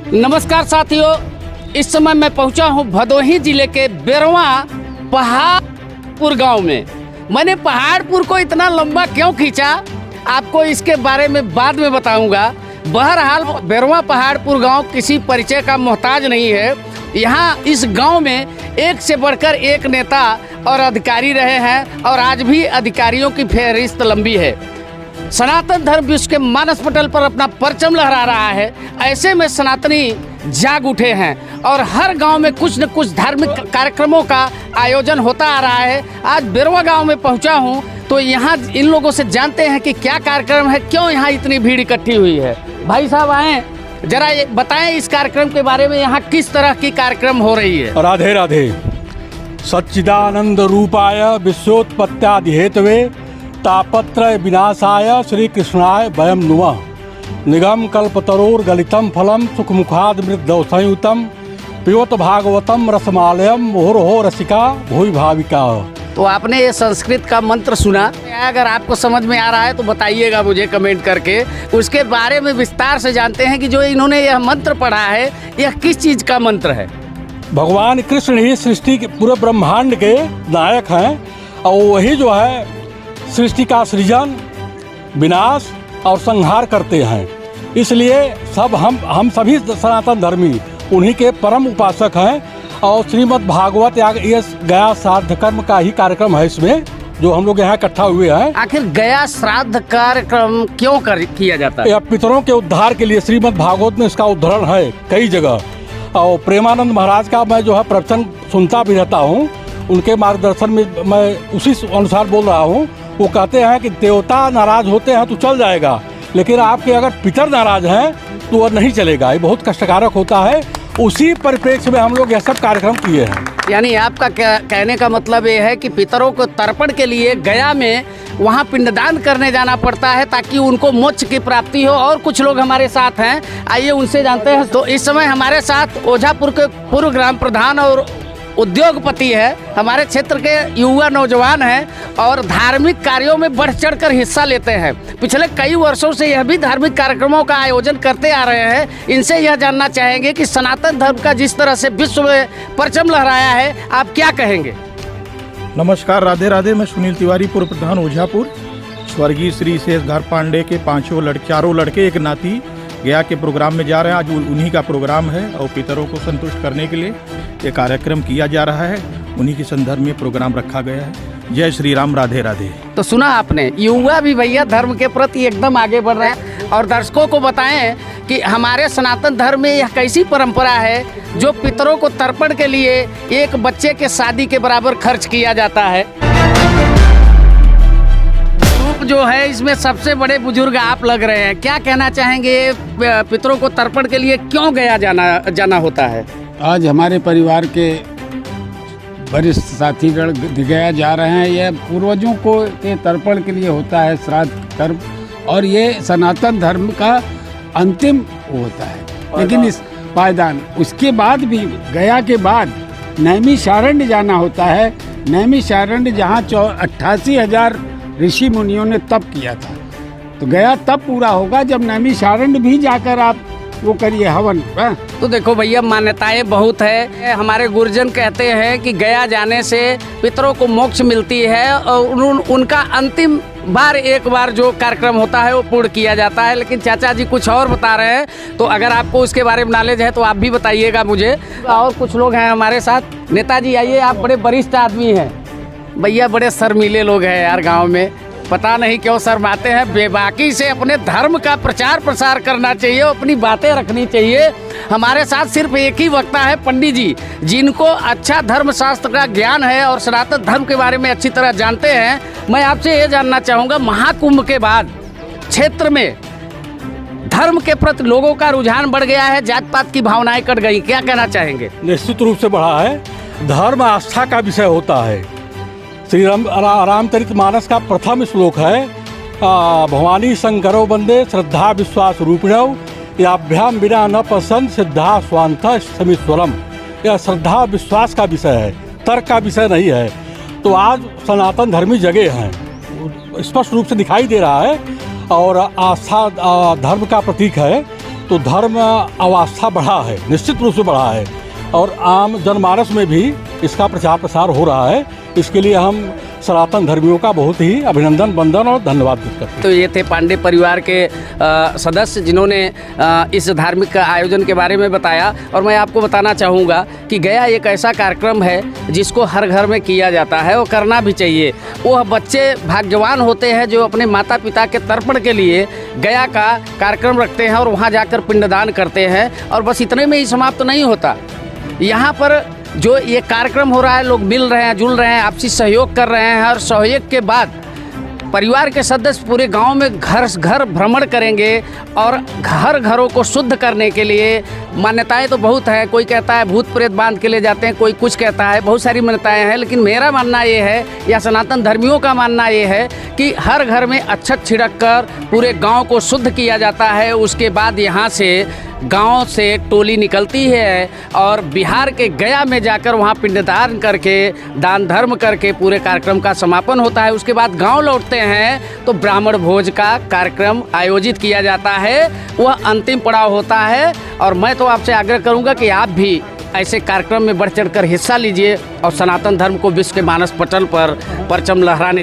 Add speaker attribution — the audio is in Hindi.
Speaker 1: नमस्कार साथियों, इस समय मैं पहुंचा हूं भदोही जिले के बेरवा पहाड़पुर गांव में। मैंने पहाड़पुर को इतना लंबा क्यों खींचा, आपको इसके बारे में बाद में बताऊंगा। बहरहाल बेरवा पहाड़पुर गांव किसी परिचय का मोहताज नहीं है। यहाँ इस गांव में एक से बढ़कर एक नेता और अधिकारी रहे हैं और आज भी अधिकारियों की फहरिस्त लंबी है। सनातन धर्म विश्व के मानस पटल पर अपना परचम लहरा रहा है। ऐसे में सनातनी जाग उठे हैं और हर गांव में कुछ न कुछ धार्मिक कार्यक्रमों का आयोजन होता आ रहा है। आज बेरवा गांव में पहुंचा हूं तो यहाँ इन लोगों से जानते हैं कि क्या कार्यक्रम है, क्यों यहाँ इतनी भीड़ इकट्ठी हुई है। भाई साहब आए, जरा ये बताएं इस कार्यक्रम के बारे में, यहाँ किस तरह की कार्यक्रम हो रही है।
Speaker 2: राधे राधे। सच्चिदानंद रूपाय विश्वोत्पत्त्यादिहेतवे तापत्रय विनाशाय श्री कृष्णाय वयम नुमः। निगम कल्पतरोर्गलितं फलं सुखमुखाद मृदौसंयुतं पिबत भागवतम रसमालयम मुहुर्हो रसिका भूय भाविका।
Speaker 1: तो आपने ये संस्कृत का मंत्र सुना, अगर आपको समझ में आ रहा है तो बताइएगा मुझे कमेंट करके। उसके बारे में विस्तार से जानते हैं कि जो इन्होंने यह मंत्र पढ़ा है यह किस चीज़ का मंत्र है।
Speaker 2: भगवान कृष्ण ही सृष्टि के पूरे ब्रह्मांड के नायक हैं और वही जो है सृष्टि का सृजन, विनाश और संहार करते हैं। इसलिए सब हम सभी सनातन धर्मी उन्हीं के परम उपासक हैं। और श्रीमद् भागवत ये गया श्राद्ध कर्म का ही कार्यक्रम है इसमें, जो हम लोग यहाँ इकट्ठा हुए हैं।
Speaker 1: आखिर गया श्राद्ध कार्यक्रम क्यों किया जाता है?
Speaker 2: यह पितरों के उद्धार के लिए श्रीमद् भागवत में इसका उद्धरण है कई जगह। और प्रेमानंद महाराज का मैं जो है प्रवचन सुनता भी रहता हूँ, उनके मार्गदर्शन में मैं उसी अनुसार बोल रहा हूँ। वो कहते हैं कि देवता नाराज होते हैं तो चल जाएगा, लेकिन आपके अगर पितर नाराज हैं तो वह नहीं चलेगा। ये बहुत कष्टकारक होता है। उसी परिप्रेक्ष्य में हम लोग यह सब कार्यक्रम किए हैं।
Speaker 1: यानी आपका कहने का मतलब ये है कि पितरों को तर्पण के लिए गया में वहाँ पिंडदान करने जाना पड़ता है ताकि उनको मोक्ष की प्राप्ति हो। और कुछ लोग हमारे साथ हैं, आइए उनसे जानते हैं। तो इस समय हमारे साथ ओझापुर के पूर्व ग्राम प्रधान और उद्योगपति है, हमारे क्षेत्र के युवा नौजवान हैं और धार्मिक कार्यों में बढ़ चढ़ कर हिस्सा लेते हैं। पिछले कई वर्षों से यह भी धार्मिक कार्यक्रमों का आयोजन करते आ रहे हैं। इनसे यह जानना चाहेंगे कि सनातन धर्म का जिस तरह से विश्व में परचम लहराया है, आप क्या कहेंगे।
Speaker 3: नमस्कार, राधे राधे। मैं सुनील तिवारी, पूर्व प्रधान ओझापुर। स्वर्गीय श्री शेषधार पांडे के चारों लड़के एक नाती गया के प्रोग्राम में जा रहे हैं। आज उन्हीं का प्रोग्राम है और पितरों को संतुष्ट करने के लिए ये कार्यक्रम किया जा रहा है। उन्हीं के संदर्भ में प्रोग्राम रखा गया है। जय श्री राम, राधे राधे।
Speaker 1: तो सुना आपने, युवा भी भैया धर्म के प्रति एकदम आगे बढ़ रहे हैं। और दर्शकों को बताएं कि हमारे सनातन धर्म में यह कैसी परंपरा है जो पितरों को तर्पण के लिए एक बच्चे के शादी के बराबर खर्च किया जाता है। जो है इसमें सबसे बड़े बुजुर्ग आप लग रहे हैं, क्या कहना चाहेंगे? पितरों को तर्पण के लिए क्यों गया जाना होता है?
Speaker 4: आज हमारे परिवार के वरिष्ठ साथीगण गया जा रहे हैं। यह पूर्वजों को के तर्पण के लिए होता है श्राद्ध कर्म, और ये सनातन धर्म का अंतिम होता है। लेकिन इस पायदान उसके बाद भी गया के बाद नैमिषारण्य जाना होता है। नैमिषारण्य जहाँ 88,000 ऋषि मुनियों ने तप किया था, तो गया तब पूरा होगा जब नैमिषारण्य भी जाकर आप वो करिए हवन।
Speaker 1: तो देखो भैया, मान्यताएं बहुत है। हमारे गुरुजन कहते हैं कि गया जाने से पितरों को मोक्ष मिलती है और उनका अंतिम बार एक बार जो कार्यक्रम होता है वो पूर्ण किया जाता है। लेकिन चाचा जी कुछ और बता रहे हैं, तो अगर आपको उसके बारे में नॉलेज है तो आप भी बताइएगा मुझे। और कुछ लोग हैं हमारे साथ। नेताजी आइए, आप बड़े वरिष्ठ आदमी हैं। भैया बड़े शर्मीले लोग हैं यार गांव में, पता नहीं क्यों शर्माते हैं। बेबाकी से अपने धर्म का प्रचार प्रसार करना चाहिए, अपनी बातें रखनी चाहिए। हमारे साथ सिर्फ एक ही वक्ता है, पंडित जी, जिनको अच्छा धर्म शास्त्र का ज्ञान है और सनातन धर्म के बारे में अच्छी तरह जानते हैं। मैं आपसे ये जानना चाहूँगा, महाकुंभ के बाद क्षेत्र में धर्म के प्रति लोगों का रुझान बढ़ गया है, जात पात की भावनाएं कट गई, क्या कहना चाहेंगे?
Speaker 2: निश्चित रूप से बढ़ा है। धर्म आस्था का विषय होता है। श्री रामचरित मानस का प्रथम श्लोक है, भवानी शंकरो वंदे श्रद्धा विश्वास रूपिणौ याभ्याम बिना न पसंद सिद्धा स्वांत समीश्वरम। यह श्रद्धा विश्वास का विषय है, तर्क का विषय नहीं है। तो आज सनातन धर्मी जगह हैं, स्पष्ट रूप से दिखाई दे रहा है और आस्था धर्म का प्रतीक है। तो धर्म अवस्था बढ़ा है, निश्चित रूप से बढ़ा है, और आम जनमानस में भी इसका प्रचार प्रसार हो रहा है। इसके लिए हम सनातन धर्मियों का बहुत ही अभिनंदन, वंदन और धन्यवाद करते हैं।
Speaker 1: तो ये थे पांडे परिवार के सदस्य जिन्होंने इस धार्मिक आयोजन के बारे में बताया। और मैं आपको बताना चाहूँगा कि गया एक ऐसा कार्यक्रम है जिसको हर घर में किया जाता है और करना भी चाहिए। वो बच्चे भाग्यवान होते हैं जो अपने माता पिता के तर्पण के लिए गया का कार्यक्रम रखते हैं और वहाँ जाकर पिंडदान करते हैं। और बस इतने में ही समाप्त नहीं होता, यहाँ पर जो ये कार्यक्रम हो रहा है, लोग मिल रहे हैं, जुल रहे हैं, आपसी सहयोग कर रहे हैं। और सहयोग के बाद परिवार के सदस्य पूरे गांव में घर घर भ्रमण करेंगे और घरों को शुद्ध करने के लिए मान्यताएं तो बहुत हैं। कोई कहता है भूत प्रेत बांध के ले जाते हैं, कोई कुछ कहता है, बहुत सारी मान्यताएं हैं। लेकिन मेरा मानना ये है, या सनातन धर्मियों का मानना ये है कि हर घर में अक्षत छिड़क कर पूरे गांव को शुद्ध किया जाता है। उसके बाद यहाँ से गांव से एक टोली निकलती है और बिहार के गया में जाकर वहाँ पिंडदान करके, दान धर्म करके पूरे कार्यक्रम का समापन होता है। उसके बाद गांव लौटते हैं तो ब्राह्मण भोज का कार्यक्रम आयोजित किया जाता है, वह अंतिम पड़ाव होता है। और मैं तो आपसे आग्रह करूंगा कि आप भी ऐसे कार्यक्रम में बढ़ चढ़कर हिस्सा लीजिए और सनातन धर्म को विश्व के मानस पटल पर परचम लहराने